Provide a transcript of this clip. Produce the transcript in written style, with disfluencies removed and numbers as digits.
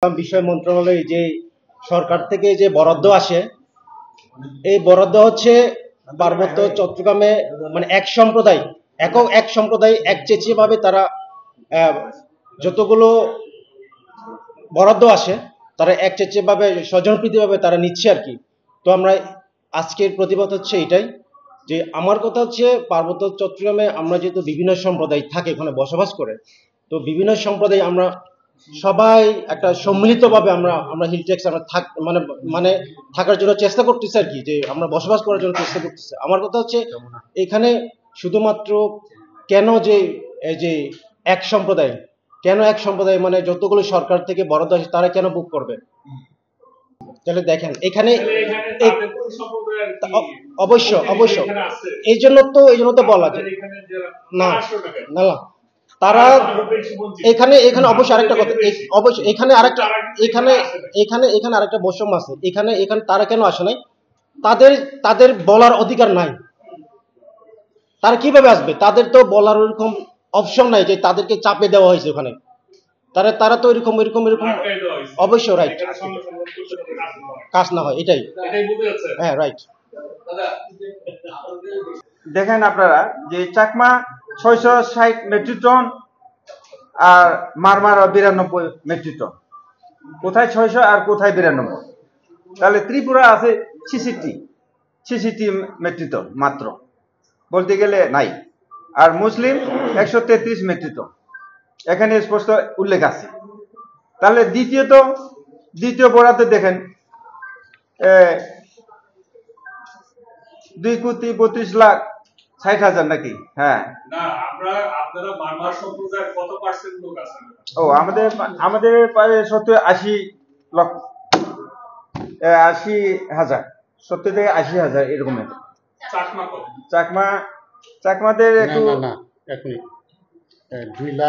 বিষয় মন্ত্রণালয়ে যে সরকার থেকে যে বরাদ্দ আসে, এই বরাদ্দ হচ্ছে পার্বত্য চট্টগ্রামে মানে এক সম্প্রদায় একচেটিয়া ভাবে তারা যতগুলো বরাদ্দ আসে তারা একচেটিয়া ভাবে স্বজনপ্রীতি ভাবে তারা নিচ্ছে আর কি। তো আমরা আজকের প্রতিবাদ হচ্ছে এটাই, যে আমার কথা হচ্ছে পার্বত্য চট্টগ্রামে আমরা যেহেতু বিভিন্ন সম্প্রদায় থাকে ওখানে বসবাস করে, তো বিভিন্ন সম্প্রদায় আমরা সবাই একটা সম্মিলিতভাবে আমরা আমরা হিলটেক্স আমরা মানে মানে থাকার জন্য চেষ্টা করতেছি আর কি, যে আমরা বসবাস করার জন্য চেষ্টা করতেছি। আমার কথা হচ্ছে এখানে শুধুমাত্র কেন যে এই যে এক সম্প্রদায় এক সম্প্রদায় মানে যতগুলো সরকার থেকে বরাদ্দ আসে তারা কেন বুক করবে? তাহলে দেখেন এখানে অবশ্য অবশ্য এই জন্য তো বলা যায় না না না তারা এখানে এখানে অবশ্যই আরেকটা কথা, অবশ্যই এখানে আরেকটা এখানে এখানে এখানে আরেকটা বৈষম্য আছে। এখানে এখানে তারা কেন আসে নাই? তাদের তাদের বলার অধিকার নাই। তারা কিভাবে আসবে? তাদের তো বলার ওরকম অপশন নাই যে তাদেরকে চাপে দেওয়া হয়েছে ওখানে। তারা তারা তো এরকম এরকম এরকম অবশ্যই রাইট কাজ না হয় এটাই, হ্যাঁ রাইট। দেখেন আপনারা যে চাকমা 660 মেট্রিক টন আর মারমার 92 মেট্রিক টন, কোথায় 600 আর কোথায় 92? তাহলে ত্রিপুরা আছে 66 মেট্রিক টন মাত্র, বলতে গেলে নাই। আর মুসলিম 133 মেট্রিক টন, এখানে স্পষ্ট উল্লেখ আছে। তাহলে দ্বিতীয় বরাদ্দে দেখেন 2,32,60,000 নাকি? হ্যাঁ, ও আমাদের প্রায় 70-80 লক্ষ, 80,000, 70 থেকে 80,000 এরকম। চাকমাদের একটু 2 লাখ